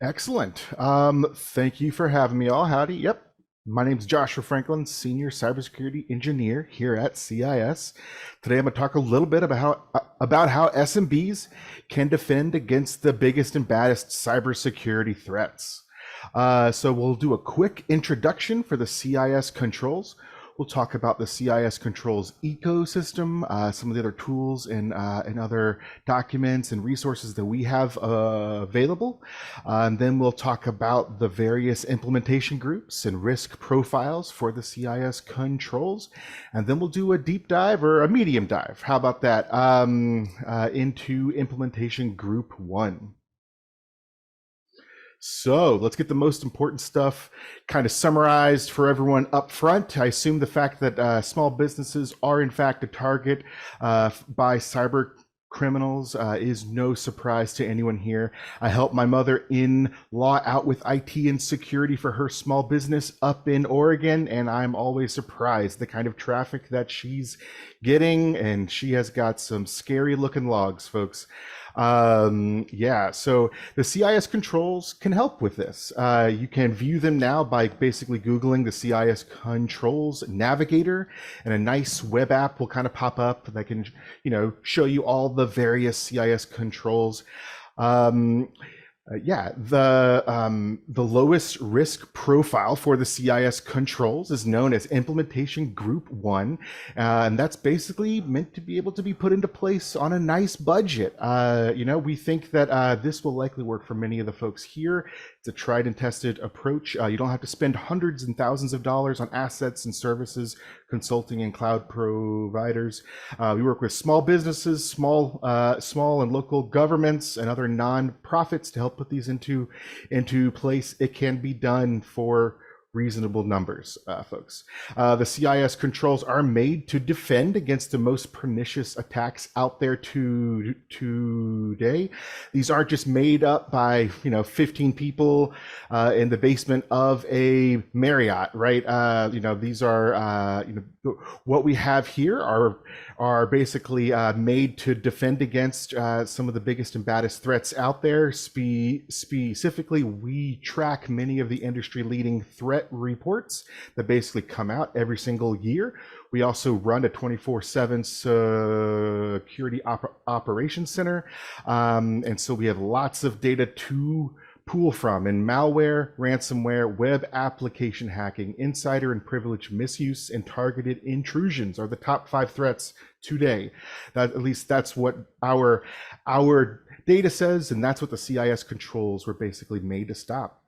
Excellent. Thank you for having me all. Howdy. Yep. My name's Joshua Franklin, Senior Cybersecurity Engineer here at CIS. Today I'm going to talk a little bit about how SMBs can defend against the biggest and baddest cybersecurity threats. So we'll do a quick introduction for the CIS controls. We'll talk about the CIS controls ecosystem, some of the other tools and other documents and resources that we have available. And then we'll talk about the various implementation groups and risk profiles for the CIS controls. And then we'll do a deep dive or a medium dive. How about that? Into implementation group 1. So let's get the most important stuff kind of summarized for everyone up front. I assume the fact that small businesses are in fact a target by cyber criminals is no surprise to anyone here. I help my mother-in-law out with IT and security for her small business up in Oregon, and I'm always surprised the kind of traffic that she's getting, and she has got some scary looking logs, folks. So the CIS controls can help with this. You can view them now by basically Googling the CIS controls navigator, and a nice web app will kind of pop up that can, show you all the various CIS controls. The lowest risk profile for the CIS controls is known as Implementation Group 1, and that's basically meant to be able to be put into place on a nice budget. We think that this will likely work for many of the folks here. It's a tried and tested approach. You don't have to spend hundreds and thousands of dollars on assets and services, consulting and cloud providers. We work with small businesses, small and local governments, and other non-profits to help put these into place. It can be done for reasonable numbers, folks. The CIS controls are made to defend against the most pernicious attacks out there today. These aren't just made up by 15 people in the basement of a Marriott, right? These are what we have here are basically made to defend against some of the biggest and baddest threats out there. Specifically, we track many of the industry-leading threat reports that basically come out every single year. We also run a 24/7 security operations center, and so we have lots of data to pull from in malware, ransomware, web application hacking, insider and privilege misuse, and targeted intrusions are the top 5 threats today. At least that's what our data says, and that's what the CIS controls were basically made to stop.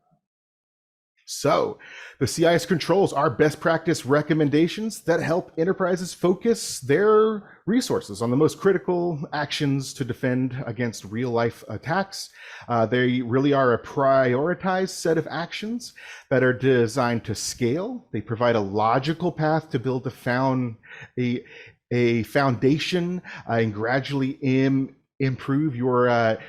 So the CIS controls are best practice recommendations that help enterprises focus their resources on the most critical actions to defend against real life attacks. They really are a prioritized set of actions that are designed to scale. They provide a logical path to build a foundation and gradually improve your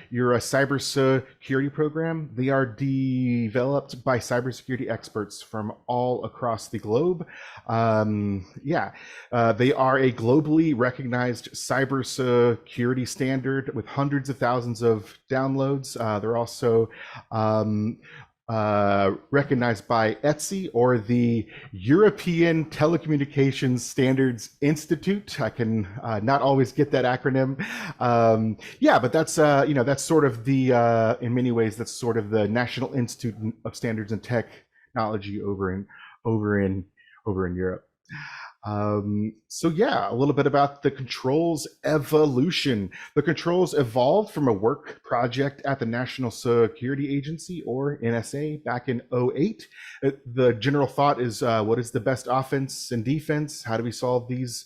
cybersecurity program. They are developed by cybersecurity experts from all across the globe. They are a globally recognized cybersecurity standard with hundreds of thousands of downloads. They're also recognized by ETSI, or the European Telecommunications Standards Institute. I can not always get that acronym. But that's that's sort of the in many ways that's sort of the National Institute of Standards and Technology over in Europe. A little bit about the controls evolution. The controls evolved from a work project at the National Security Agency, or NSA, back in 2008. The general thought is, what is the best offense and defense? How do we solve these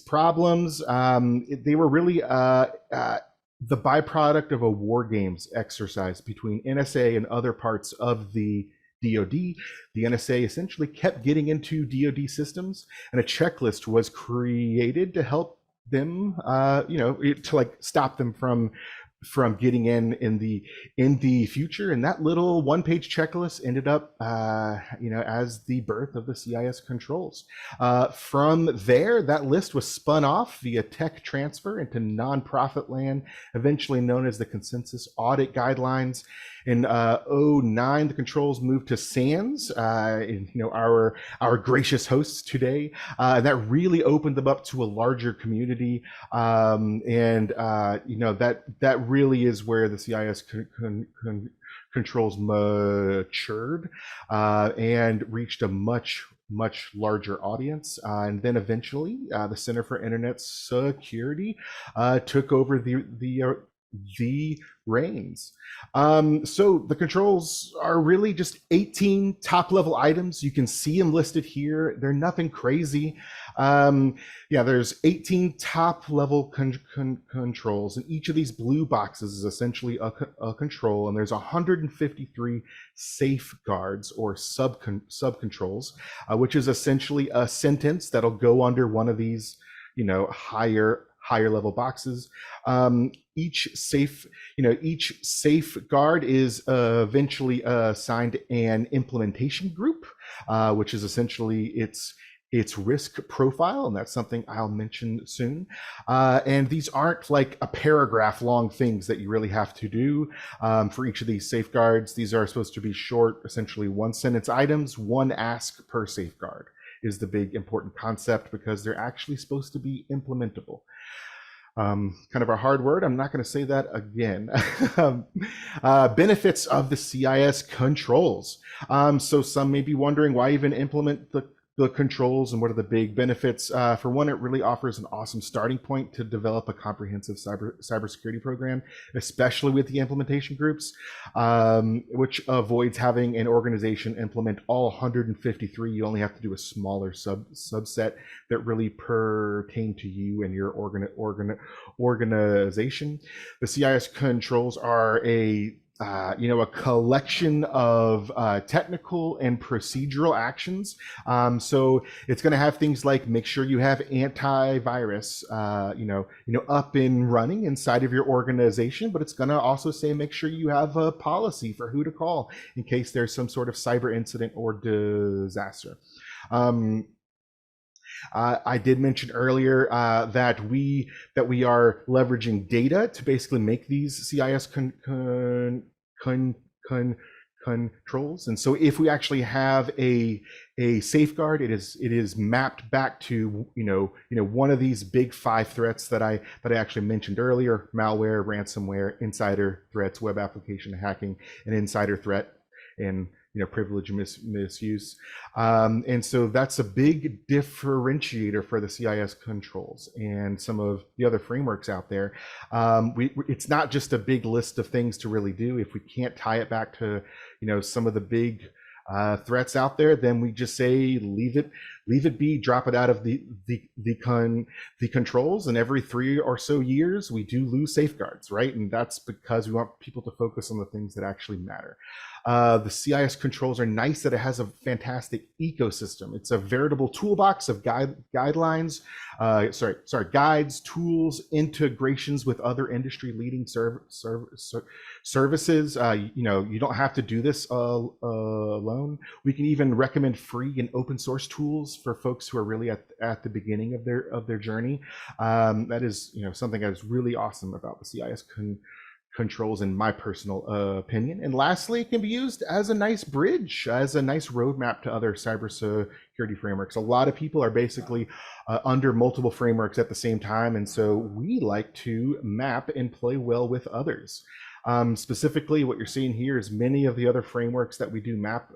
problems? They were really the byproduct of a war games exercise between NSA and other parts of the DoD. The NSA essentially kept getting into DoD systems, and a checklist was created to help them, to stop them from from getting in the future. And that little one-page checklist ended up, as the birth of the CIS controls. From there, that list was spun off via tech transfer into nonprofit land, eventually known as the Consensus Audit Guidelines. In 2009, the controls moved to SANS, our gracious hosts today. That really opened them up to a larger community, that really is where the CIS controls matured and reached a much larger audience. And then eventually, the Center for Internet Security took over the reins. So the controls are really just 18 top-level items. You can see them listed here. They're nothing crazy. There's 18 top-level controls, and each of these blue boxes is essentially a control, and there's 153 safeguards or sub-controls, which is essentially a sentence that'll go under one of these, higher level boxes. Each safeguard is eventually assigned an implementation group, which is essentially its risk profile, and that's something I'll mention soon. And these aren't like a paragraph long things that you really have to do for each of these safeguards. These are supposed to be short, essentially one sentence items, one ask per safeguard is the big important concept, because they're actually supposed to be implementable. Kind of a hard word. I'm not going to say that again. Benefits of the CIS controls. So some may be wondering, why even implement the controls, and what are the big benefits? For one, it really offers an awesome starting point to develop a comprehensive cybersecurity program, especially with the implementation groups, which avoids having an organization implement all 153. You only have to do a smaller subset that really pertain to you and your organization. The CIS controls are a collection of technical and procedural actions. So it's going to have things like make sure you have antivirus, up and running inside of your organization, but it's going to also say make sure you have a policy for who to call in case there's some sort of cyber incident or disaster. I did mention earlier that we are leveraging data to basically make these CIS controls, and so if we actually have a safeguard, it is mapped back to one of these big 5 threats that I actually mentioned earlier: malware, ransomware, insider threats, web application hacking, and insider threat, and privilege misuse. And so that's a big differentiator for the CIS controls and some of the other frameworks out there. It's not just a big list of things to really do. If we can't tie it back to some of the big threats out there, then we just say leave it be, drop it out of the controls, and every 3 or so years we do lose safeguards, right? And that's because we want people to focus on the things that actually matter. The CIS controls are nice that it has a fantastic ecosystem. It's a veritable toolbox of guidelines, guides, tools, integrations with other industry-leading services. You don't have to do this alone. We can even recommend free and open source tools for folks who are really at the beginning of their journey. That is something that is really awesome about the CIS controls, in my personal opinion. And lastly, it can be used as a nice bridge, as a nice roadmap to other cybersecurity frameworks. A lot of people are basically under multiple frameworks at the same time, and so we like to map and play well with others. Specifically, what you're seeing here is many of the other frameworks that we do map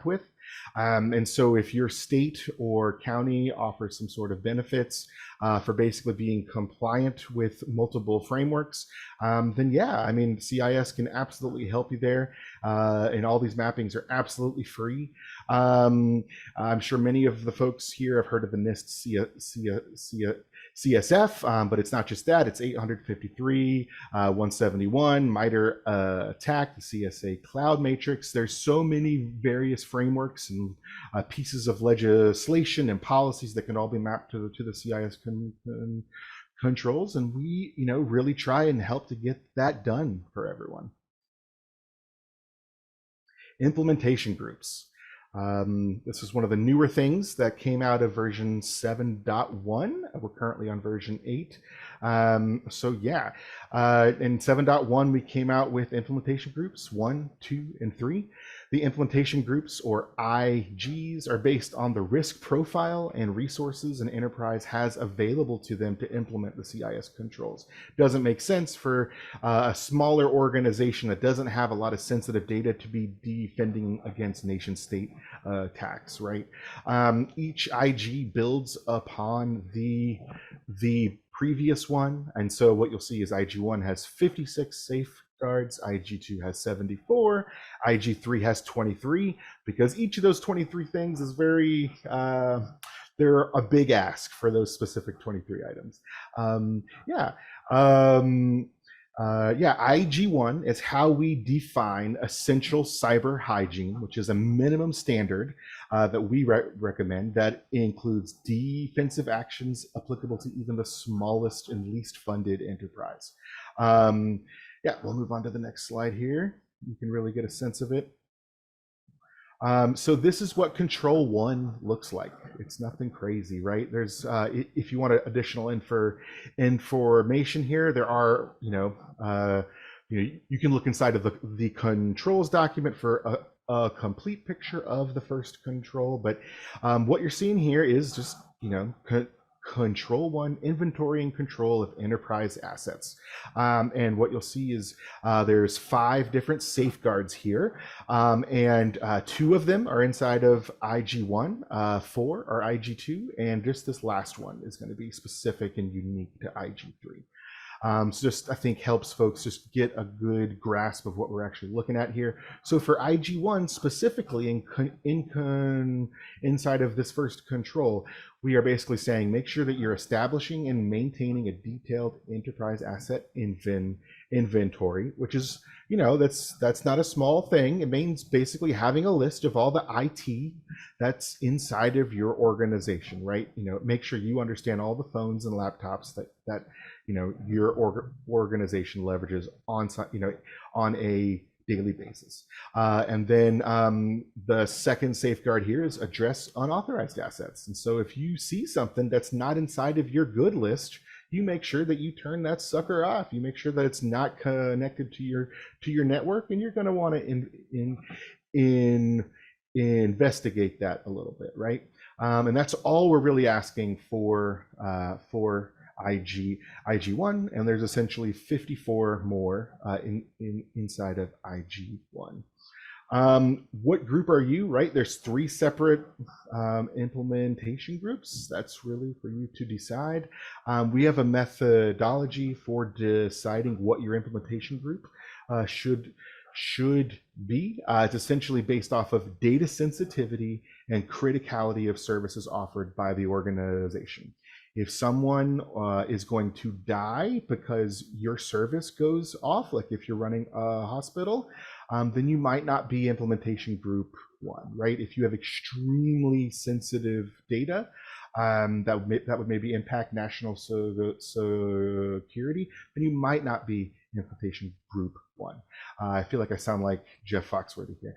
with. And so if your state or county offers some sort of benefits for basically being compliant with multiple frameworks, then yeah, CIS can absolutely help you there. and all these mappings are absolutely free. I'm sure many of the folks here have heard of the NIST CSF, but it's not just that. It's 853, 171, MITRE ATT&CK, the CSA Cloud Matrix. There's so many various frameworks and pieces of legislation and policies that can all be mapped to the CIS controls, and we, really try and help to get that done for everyone. Implementation groups. This is one of the newer things that came out of version 7.1. We're currently on version 8. So yeah, in 7.1, we came out with implementation groups 1, 2, and 3. The implementation groups, or IGs, are based on the risk profile and resources an enterprise has available to them to implement the CIS controls. Doesn't make sense for a smaller organization that doesn't have a lot of sensitive data to be defending against nation state attacks, right? Each IG builds upon the previous one, and so what you'll see is IG1 has 56 safeguards, IG2 has 74, IG3 has 23, because each of those 23 things is very they're a big ask for those specific 23 items. IG1 is how we define essential cyber hygiene, which is a minimum standard that we recommend that includes defensive actions applicable to even the smallest and least funded enterprise. We'll move on to the next slide here. You can really get a sense of it. So this is what Control 1 looks like. It's nothing crazy, right? There's, if you want additional information here, there are, you can look inside of the controls document for a complete picture of the first control. But what you're seeing here is just, Control 1, inventory and control of enterprise assets. And what you'll see is there's 5 different safeguards here, and 2 of them are inside of IG1, 4 are IG2, and just this last one is going to be specific and unique to IG3. So just, I think, helps folks just get a good grasp of what we're actually looking at here. So for IG1 specifically, inside of this first control, we are basically saying make sure that you're establishing and maintaining a detailed enterprise asset inventory, which is, that's not a small thing. It means basically having a list of all the IT that's inside of your organization, right? Make sure you understand all the phones and laptops that your organization leverages on a daily basis. And then the second safeguard here is address unauthorized assets. And so if you see something that's not inside of your good list, you make sure that you turn that sucker off. You make sure that it's not connected to your network, and you're going to want to investigate that a little bit, right? And that's all we're really asking for IG1, and there's essentially 54 more inside of IG1. What group are you, right? There's 3 separate implementation groups. That's really for you to decide. We have a methodology for deciding what your implementation group should be. It's essentially based off of data sensitivity and criticality of services offered by the organization. If someone is going to die because your service goes off, like if you're running a hospital, then you might not be implementation group 1, right? If you have extremely sensitive data that would maybe impact national security, then you might not be implementation group 1. I feel like I sound like Jeff Foxworthy here.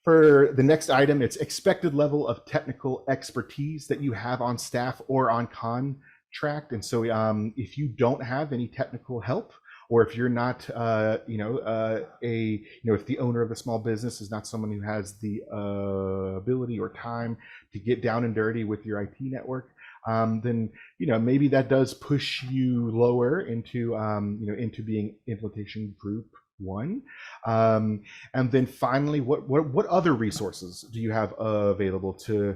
For the next item, it's expected level of technical expertise that you have on staff or on contract. And so if you don't have any technical help, or if you're not, if the owner of a small business is not someone who has the ability or time to get down and dirty with your IT network, then maybe that does push you lower into into being implementation group 1. And then finally, what other resources do you have available to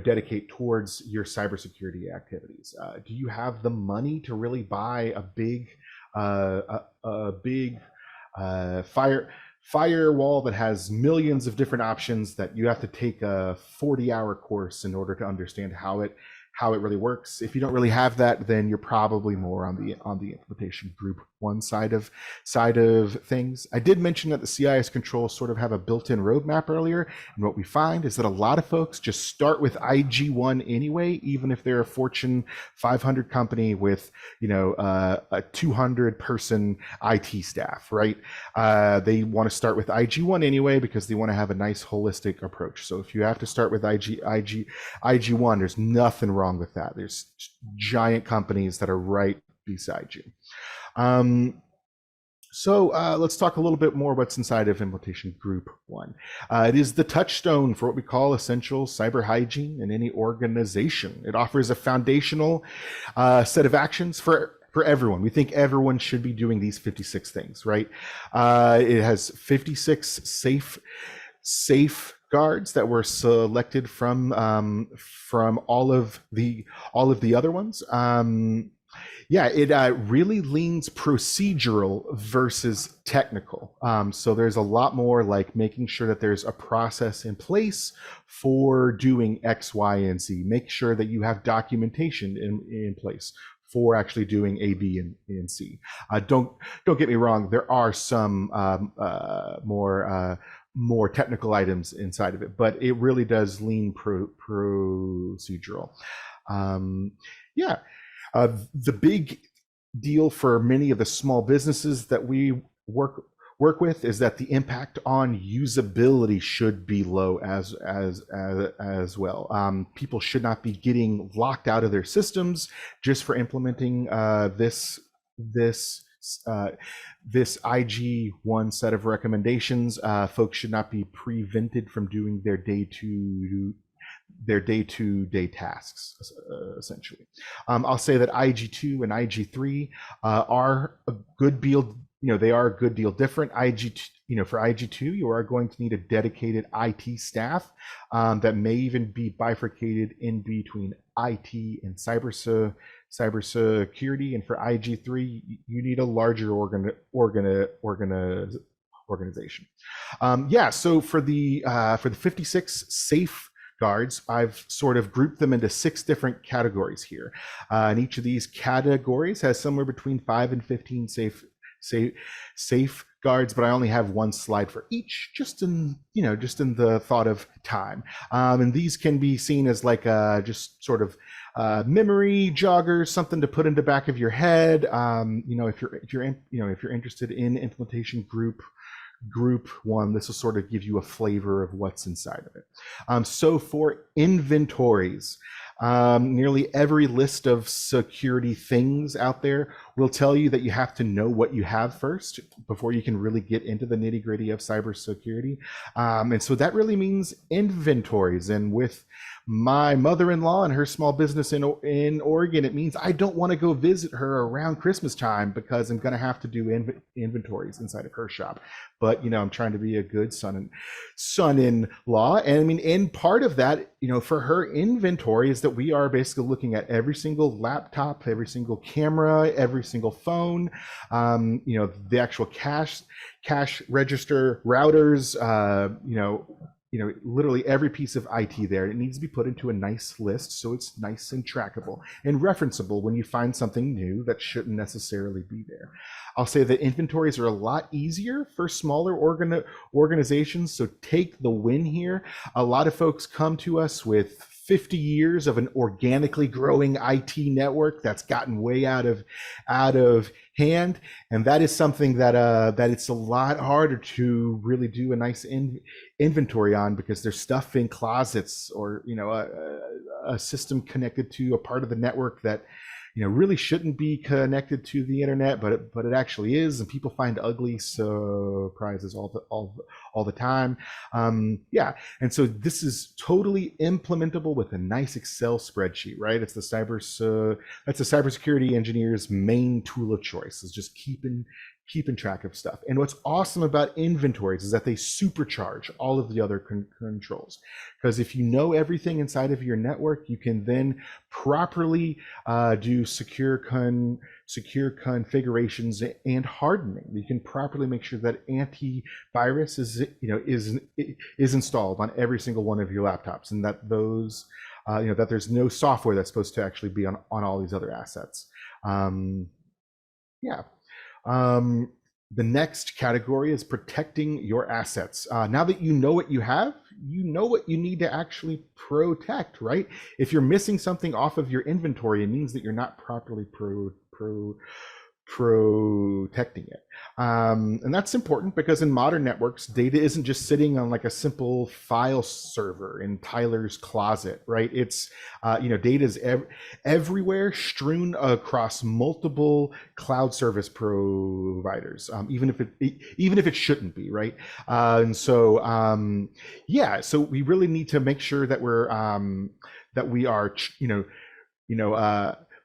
dedicate towards your cybersecurity activities? Do you have the money to really buy a big firewall that has millions of different options that you have to take a 40-hour course in order to understand how it really works. If you don't really have that, then you're probably more on the implementation group one side of things. I did mention that the CIS controls sort of have a built-in roadmap earlier, and what we find is that a lot of folks just start with IG1 anyway, even if they're a Fortune 500 company with a 200-person IT staff, right? They want to start with IG1 anyway because they want to have a nice holistic approach. So if you have to start with IG1, there's nothing wrong with that. There's giant companies that are right beside you. So let's talk a little bit more what's inside of Implementation Group 1. It is the touchstone for what we call essential cyber hygiene in any organization. It offers a foundational set of actions for everyone. We think everyone should be doing these 56 things, right? It has 56 safeguards that were selected from all of the other ones. It really leans procedural versus technical. So there's a lot more like making sure that there's a process in place for doing X, Y, and Z. Make sure that you have documentation in place for actually doing A, B, and C. Don't get me wrong. There are some more technical items inside of it, but it really does lean procedural. The big deal for many of the small businesses that we work with is that the impact on usability should be low as well. People should not be getting locked out of their systems just for implementing this IG1 set of recommendations. Folks should not be prevented from doing their day-to-day tasks, essentially. I'll say that IG2 and IG3 are a good deal. They are a good deal different. For IG2, you are going to need a dedicated IT staff that may even be bifurcated in between IT and cybersecurity. And for IG3, you need a larger organization. So for the 56 safeguards, I've sort of grouped them into 6 different categories here. And each of these categories has somewhere between 5 and 15 safeguards, but I only have one slide for each, just in the thought of time. And these can be seen as like just sort of memory joggers, something to put in the back of your head. If you're interested in implementation group 1, this will sort of give you a flavor of what's inside of it. So for inventories, nearly every list of security things out there will tell you that you have to know what you have first before you can really get into the nitty-gritty of cybersecurity. And so that really means inventories. And with my mother-in-law and her small business in Oregon, it means I don't want to go visit her around Christmas time because I'm going to have to do inventories inside of her shop. But I'm trying to be a good son-in-law, and in part of that, for her inventory is that we are basically looking at every single laptop, every single camera, every single phone, the actual cash register, routers, literally every piece of IT there. It needs to be put into a nice list so it's nice and trackable and referenceable when you find something new that shouldn't necessarily be there. I'll say that inventories are a lot easier for smaller organizations, so take the win here. A lot of folks come to us with 50 years of an organically growing IT network that's gotten way out of hand, and that is something that it's a lot harder to really do a nice inventory on, because there's stuff in closets or a system connected to a part of the network that really shouldn't be connected to the internet, but it actually is, and people find ugly surprises all the time. And so this is totally implementable with a nice Excel spreadsheet, right? It's that's the cybersecurity engineer's main tool of choice, is just keeping keeping track of stuff. And what's awesome about inventories is that they supercharge all of the other controls. Because if you know everything inside of your network, you can then properly do secure configurations and hardening. You can properly make sure that antivirus is installed on every single one of your laptops, and that those that there's no software that's supposed to actually be on all these other assets. Yeah. The next category is protecting your assets. Now that you know what you have, you know what you need to actually protect, right? If you're missing something off of your inventory, it means that you're not properly protecting it. And that's important because in modern networks, data isn't just sitting on like a simple file server in Tyler's closet, right? It's, data is everywhere, strewn across multiple cloud service providers, even if it shouldn't be, right? So we really need to make sure that we are,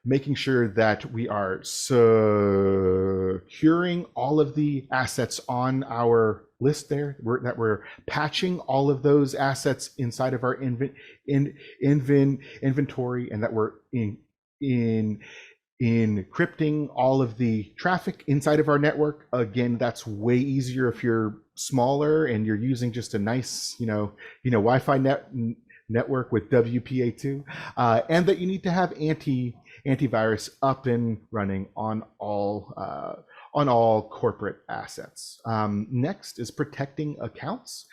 making sure that we are securing all of the assets on our list there, that we're patching all of those assets inside of our inventory, and that we're encrypting all of the traffic inside of our network. Again, that's way easier if you're smaller and you're using just a nice, Wi-Fi network with WPA2, and that you need to have antivirus up and running on all corporate assets. Next is protecting accounts.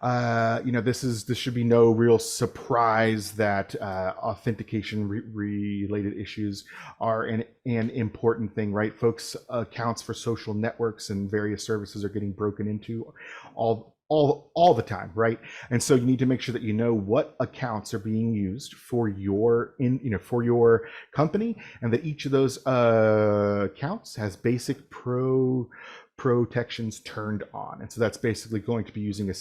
This should be no real surprise that authentication related issues are an important thing, right? Folks' accounts for social networks and various services are getting broken into all the time, right? And so you need to make sure that you know what accounts are being used for your company, and that each of those accounts has basic protections turned on. And so that's basically going to be using a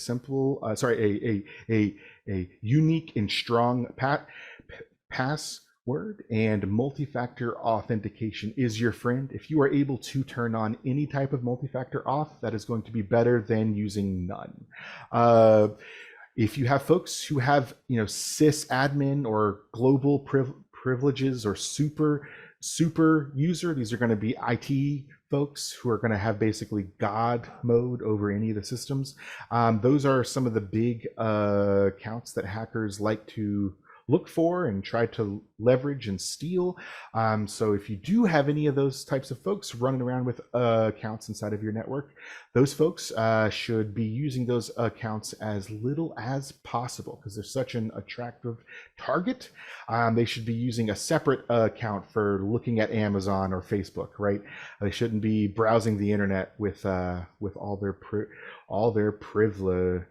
unique and strong password, and multi-factor authentication is your friend. If you are able to turn on any type of multi-factor auth, that is going to be better than using none. If you have folks who have, sysadmin or global privileges or super user, these are going to be IT folks who are going to have basically God mode over any of the systems. Those are some of the big accounts that hackers like to look for and try to leverage and steal. So if you do have any of those types of folks running around with accounts inside of your network, those folks should be using those accounts as little as possible, because they're such an attractive target. They should be using a separate account for looking at Amazon or Facebook, right? They shouldn't be browsing the internet with all their privileges.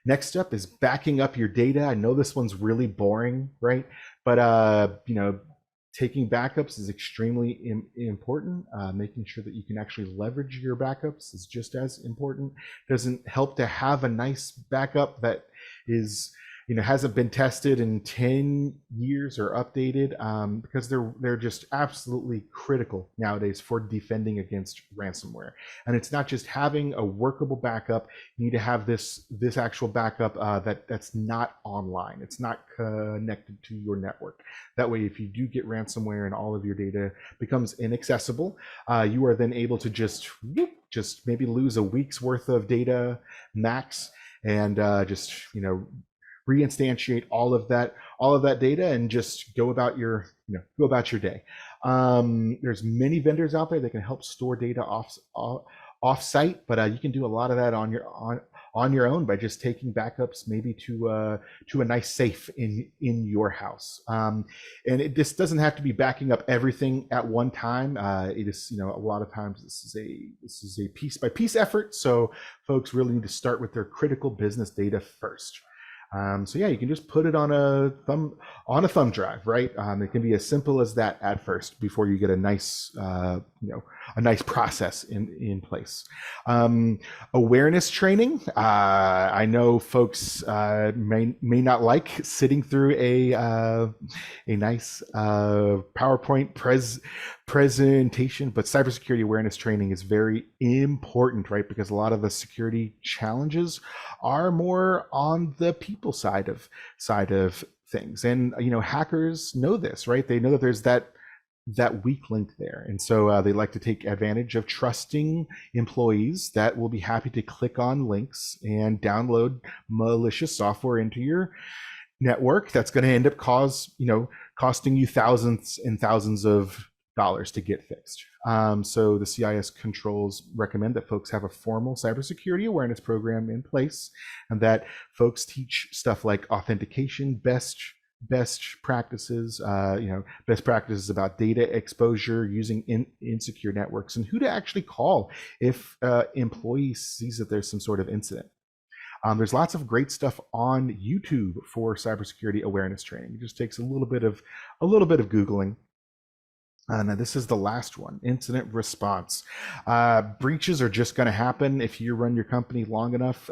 Next up is backing up your data. I know this one's really boring, right? But taking backups is extremely important. Making sure that you can actually leverage your backups is just as important. Doesn't help to have a nice backup that is hasn't been tested in 10 years or updated, because they're just absolutely critical nowadays for defending against ransomware. And it's not just having a workable backup. You need to have this actual backup that's not online. It's not connected to your network. That way, if you do get ransomware and all of your data becomes inaccessible, you are then able to just maybe lose a week's worth of data max, and reinstantiate all of that data and just go about your day. There's many vendors out there that can help store data off-site, but you can do a lot of that on your own by just taking backups maybe to a nice safe in your house. And this doesn't have to be backing up everything at one time. It is, a lot of times this is a piece by piece effort. So folks really need to start with their critical business data first. So yeah, you can just put it on a thumb drive, right? It can be as simple as that at first before you get a nice a nice process in place. Awareness training. I know folks may not like sitting through a nice PowerPoint presentation, but cybersecurity awareness training is very important, right? Because a lot of the security challenges are more on the people side of things, and hackers know this, right? They know that there's that weak link there, and so they like to take advantage of trusting employees that will be happy to click on links and download malicious software into your network that's going to end up costing you thousands and thousands of dollars to get fixed. So the CIS controls recommend that folks have a formal cybersecurity awareness program in place, and that folks teach stuff like authentication, best practices, best practices about data exposure using insecure networks, and who to actually call if employee sees that there's some sort of incident. There's lots of great stuff on YouTube for cybersecurity awareness training. It just takes a little bit of Googling. Now this is the last one, incident response. Breaches are just going to happen if you run your company long enough.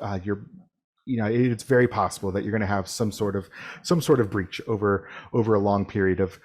It's very possible that you're going to have some sort of breach over a long period of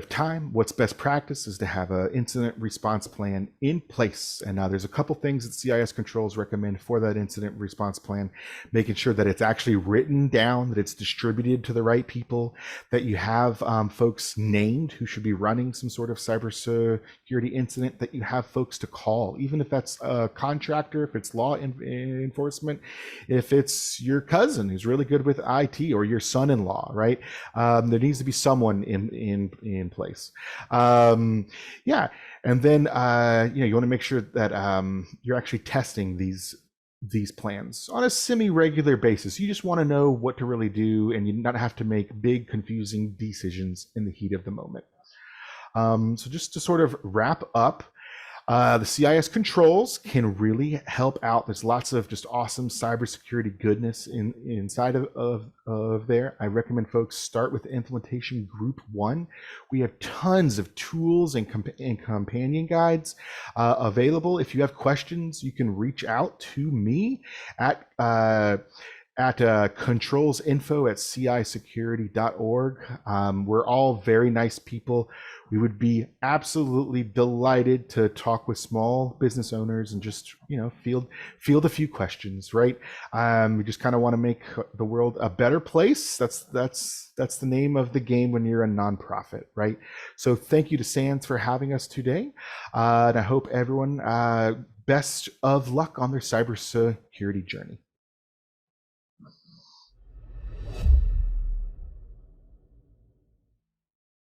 time. What's best practice is to have an incident response plan in place. And now there's a couple things that CIS controls recommend for that incident response plan, making sure that it's actually written down, that it's distributed to the right people, that you have folks named who should be running some sort of cybersecurity incident, that you have folks to call, even if that's a contractor, if it's law enforcement, if it's your cousin who's really good with IT, or your son-in-law, right? There needs to be someone in place. And then you want to make sure that you're actually testing these plans on a semi-regular basis. You just want to know what to really do, and you not have to make big confusing decisions in the heat of the moment. So just to sort of wrap up, the CIS controls can really help out. There's lots of just awesome cybersecurity goodness inside of there. I recommend folks start with Implementation Group 1. We have tons of tools and companion guides available. If you have questions, you can reach out to me at controlsinfo@cisecurity.org. We're all very nice people. We would be absolutely delighted to talk with small business owners and just field a few questions, right? We just kind of want to make the world a better place. That's the name of the game when you're a nonprofit, right? So thank you to SANS for having us today, and I hope everyone best of luck on their cybersecurity journey.